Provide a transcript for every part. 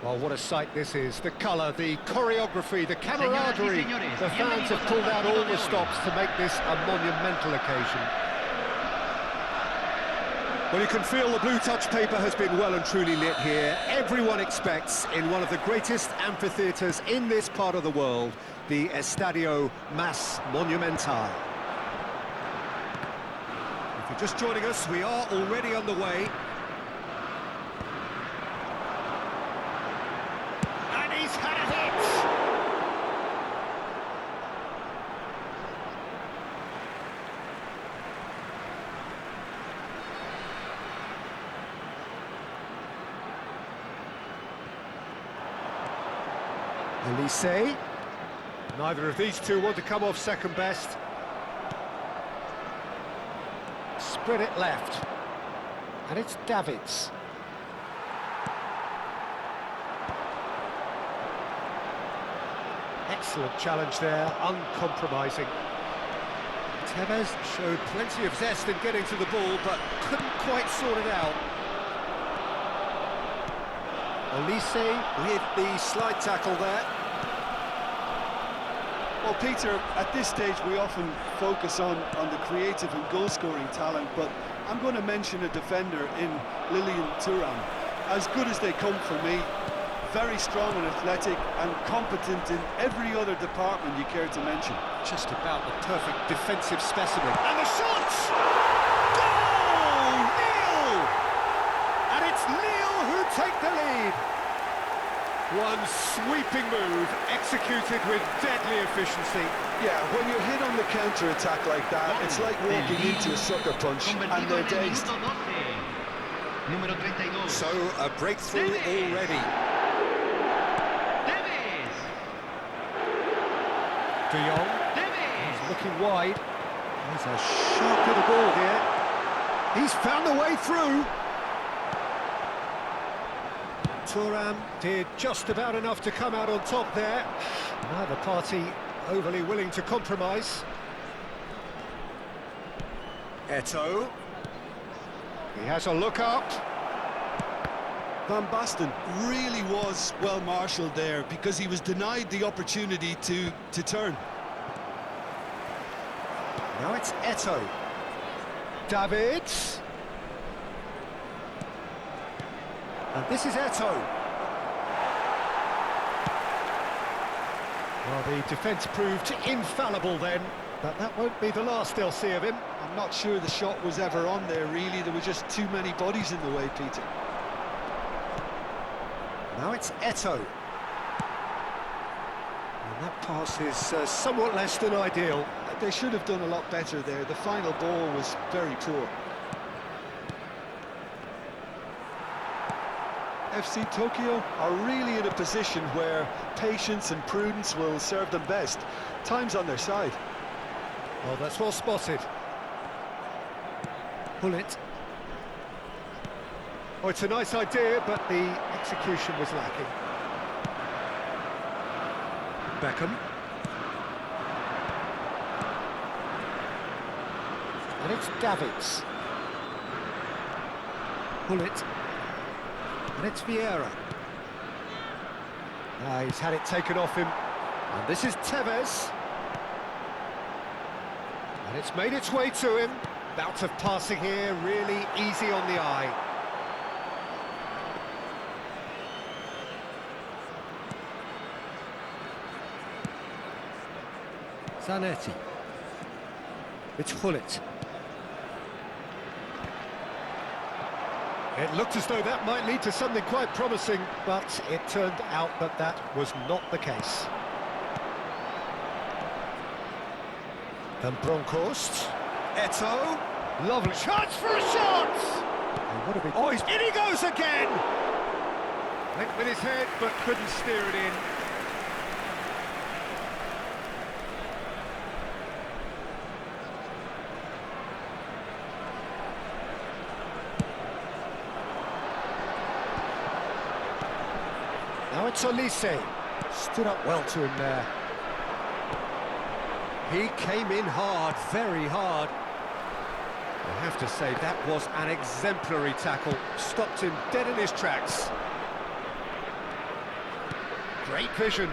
Well, what a sight this is. The colour, the choreography, the camaraderie. The fans have pulled out all the stops to make this a monumental occasion. Well, you can feel the blue touch paper has been well and truly lit here. Everyone expects, in one of the greatest amphitheatres in this part of the world, the Estadio Más Monumental. If you're just joining us, we are already underway. And he's had a hit! Elise. Neither of these two want to come off second best. Spread it left. And it's Davids. Excellent challenge there, uncompromising. Tevez showed plenty of zest in getting to the ball, but couldn't quite sort it out. Elise with the slide tackle there. Well, Peter, at this stage we often focus on the creative and goal-scoring talent, but I'm going to mention a defender in Lilian Thuram. As good as they come for me, very strong and athletic and competent in every other department you care to mention. Just about the perfect defensive specimen. And the shots! Goal! Lille! And it's Lille who take the lead. One sweeping move, executed with deadly efficiency. Yeah, when you're hit on the counter-attack like that, it's like walking into a sucker punch and they're dazed. So, a breakthrough already. De Jong, he's looking wide. There's a sharp little ball here. He's found a way through. Thuram did just about enough to come out on top there. Neither party overly willing to compromise. Eto'o. He has a look up. Van Basten really was well marshalled there because he was denied the opportunity to turn. Now it's Eto'o. Davids. And this is Eto'o. Well, the defence proved infallible then, but that won't be the last they'll see of him. I'm not sure the shot was ever on there, really. There were just too many bodies in the way, Peter. Now it's Eto'o. And that pass is somewhat less than ideal. They should have done a lot better there. The final ball was very poor. FC Tokyo are really in a position where patience and prudence will serve them best. Time's on their side. Well, that's well spotted. Pull it. Oh, it's a nice idea, but the execution was lacking. Beckham. And it's Davids. Pull it. And it's Vieira. He's had it taken off him. And this is Tevez. And it's made its way to him. Bout of passing here, really easy on the eye. Zanetti. It's Hullet. It looked as though that might lead to something quite promising, but it turned out that that was not the case. Then Bronkhorst. Eto'o. Lovely chance for a shot! What a big... Oh, in he goes again! Went with his head, but couldn't steer it in. Now it's Elise. Stood up well to him there. He came in hard, very hard. I have to say, that was an exemplary tackle. Stopped him dead in his tracks. Great vision.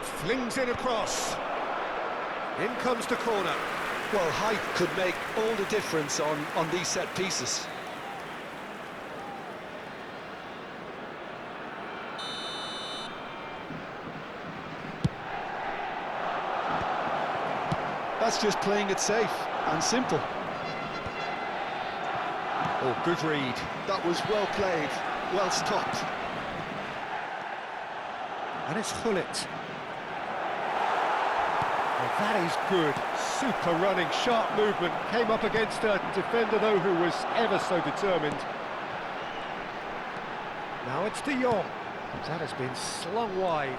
Flings it across. In comes the corner. Well, height could make all the difference on these set pieces. That's just playing it safe and simple. Oh, good read. That was well played, well stopped. And it's Hullet. Well, that is good. Super running, sharp movement. Came up against a defender, though, who was ever so determined. Now it's De Jong. That has been slung wide.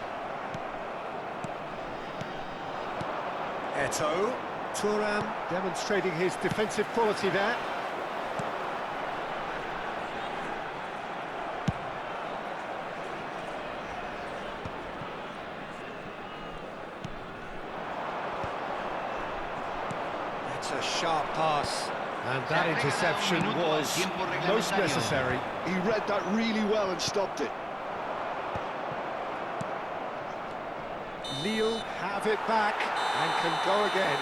Eto'o. Thuram demonstrating his defensive quality there. It's a sharp pass, and that interception was most necessary. He read that really well and stopped it. Lille have it back and can go again.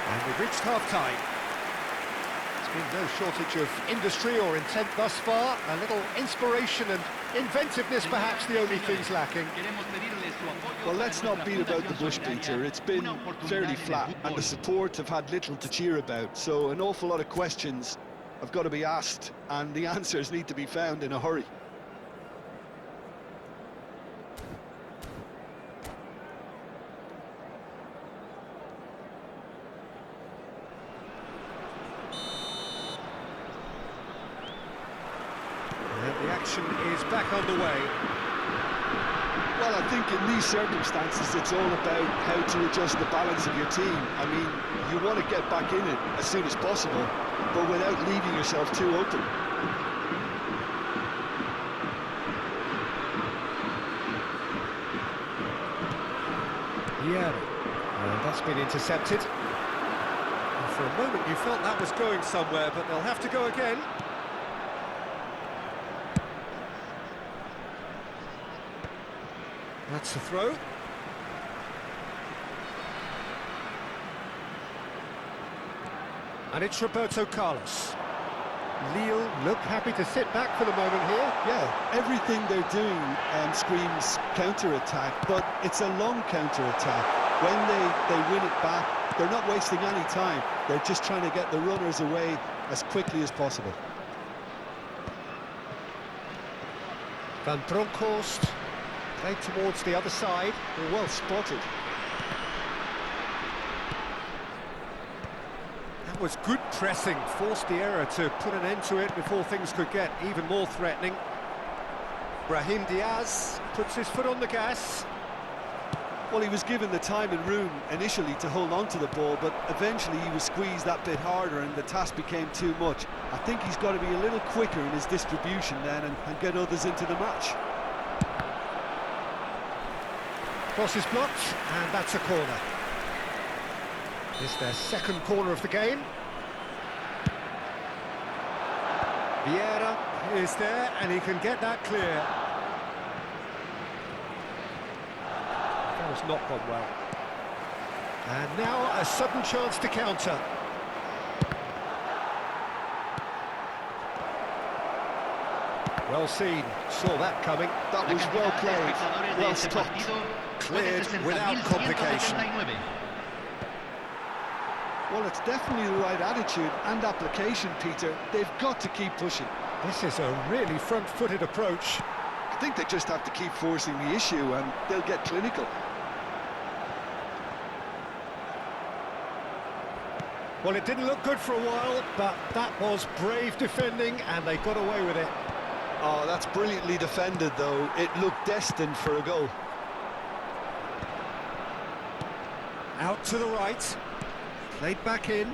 And we've reached half-time. There's been no shortage of industry or intent thus far. A little inspiration and inventiveness, perhaps the only things lacking. Well, let's not beat about the bush, Peter. It's been fairly flat, and the support have had little to cheer about. So an awful lot of questions have got to be asked, and the answers need to be found in a hurry. The action is back underway. Well, I think in these circumstances, it's all about how to adjust the balance of your team. I mean, you want to get back in it as soon as possible, but without leaving yourself too open. Yeah, and that's been intercepted. And for a moment you felt that was going somewhere, but they'll have to go again. That's the throw. And it's Roberto Carlos. Lille look happy to sit back for the moment here. Yeah, everything they're doing screams counter-attack, but it's a long counter-attack. When they win it back, they're not wasting any time. They're just trying to get the runners away as quickly as possible. Van Bronckhorst. Played towards the other side. Well spotted. That was good pressing, forced the error to put an end to it before things could get even more threatening. Brahim Diaz puts his foot on the gas. Well, he was given the time and room initially to hold on to the ball, but eventually he was squeezed that bit harder and the task became too much. I think he's got to be a little quicker in his distribution then and get others into the match. Cross is blocked, and that's a corner. It's their second corner of the game. Vieira is there, and he can get that clear. That has not gone well. And now a sudden chance to counter. Well seen, saw that coming. That was well played, well stopped. Cleared without complication. Well, it's definitely the right attitude and application, Peter. They've got to keep pushing. This is a really front-footed approach. I think they just have to keep forcing the issue and they'll get clinical. Well, it didn't look good for a while, but that was brave defending and they got away with it. Oh, that's brilliantly defended, though. It looked destined for a goal. Out to the right, played back in.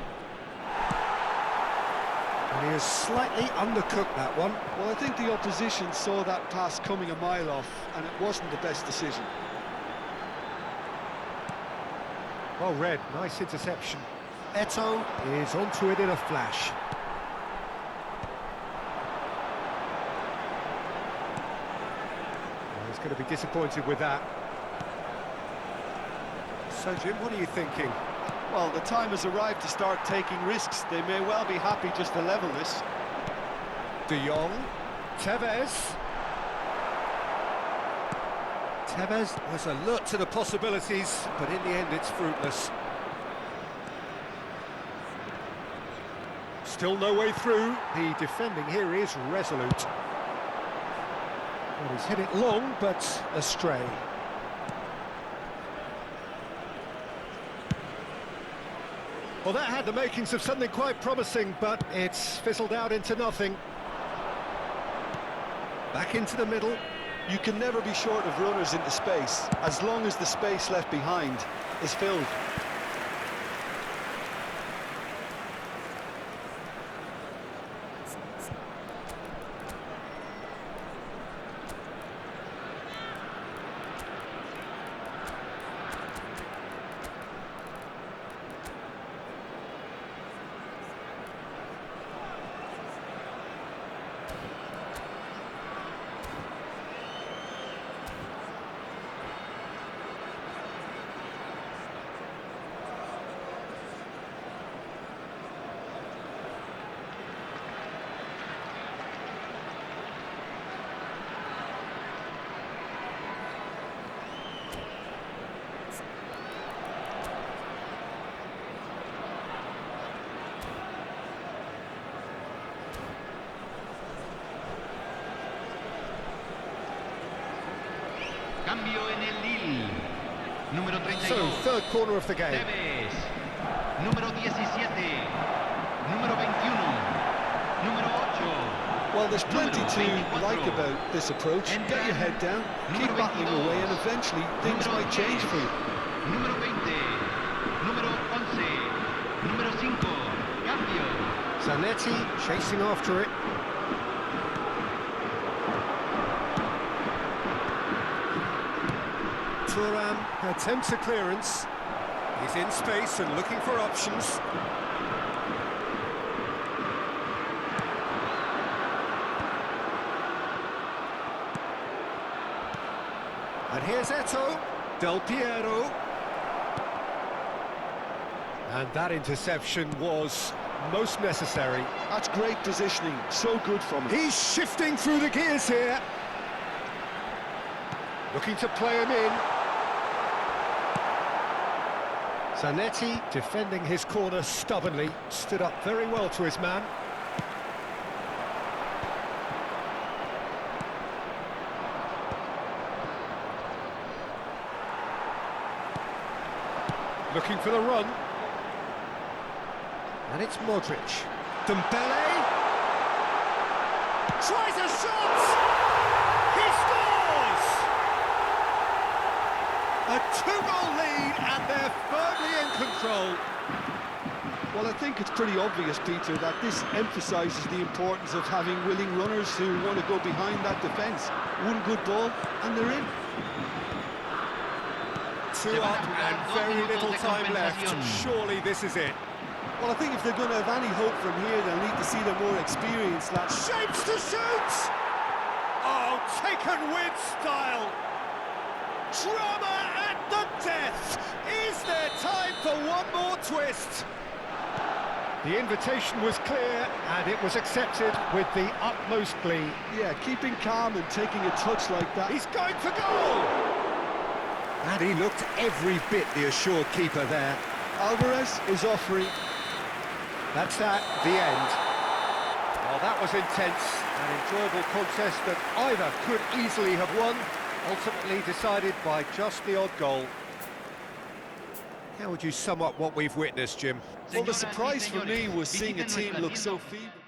And he has slightly undercooked that one. Well, I think the opposition saw that pass coming a mile off, and it wasn't the best decision. Well read, nice interception. Eto'o is onto it in a flash. He's going to be disappointed with that. So, Jim, what are you thinking? Well, the time has arrived to start taking risks. They may well be happy just to level this. De Jong, Tevez. Tevez was alert to the possibilities, but in the end it's fruitless. Still no way through. The defending here is resolute. Well, he's hit it long, but astray. Well, that had the makings of something quite promising, but it's fizzled out into nothing. Back into the middle. You can never be short of runners into space, as long as the space left behind is filled. Cambio en el Lille. Número 32. So, third corner of the game. Tevez. Número 17. Número 21. Número 8. Well, there's plenty to like about this approach. Get your head down, keep battling away, and eventually things might change for you. Número 20. Número 11. Número 5. Cambio. Zanetti chasing after it. Thuram attempts a clearance. He's in space and looking for options. And here's Eto'o, Del Piero. And that interception was most necessary. That's great positioning, so good from him. He's shifting through the gears here. Looking to play him in. Zanetti defending his corner stubbornly, stood up very well to his man. Looking for the run. And it's Modric. Dembele. Tries a shot! He scores! A 2-goal lead and they're firmly in control. Well, I think it's pretty obvious, Peter, that this emphasises the importance of having willing runners who want to go behind that defence. One good ball and they're in. 2 up and very little time left. Surely this is it. Well, I think if they're going to have any hope from here, they'll need to see the more experienced lads. Shapes to shoot! Oh, taken with style. Drama at the death. Is there time for one more twist? The invitation was clear and it was accepted with the utmost glee. Yeah, keeping calm and taking a touch like that. He's going for goal! And he looked every bit the assured keeper there. Alvarez is offering. That's at the end. Well, that was intense, an enjoyable contest that either could easily have won, ultimately decided by just the odd goal. How would you sum up what we've witnessed, Jim? Well, the surprise for me was seeing a team look so feeble.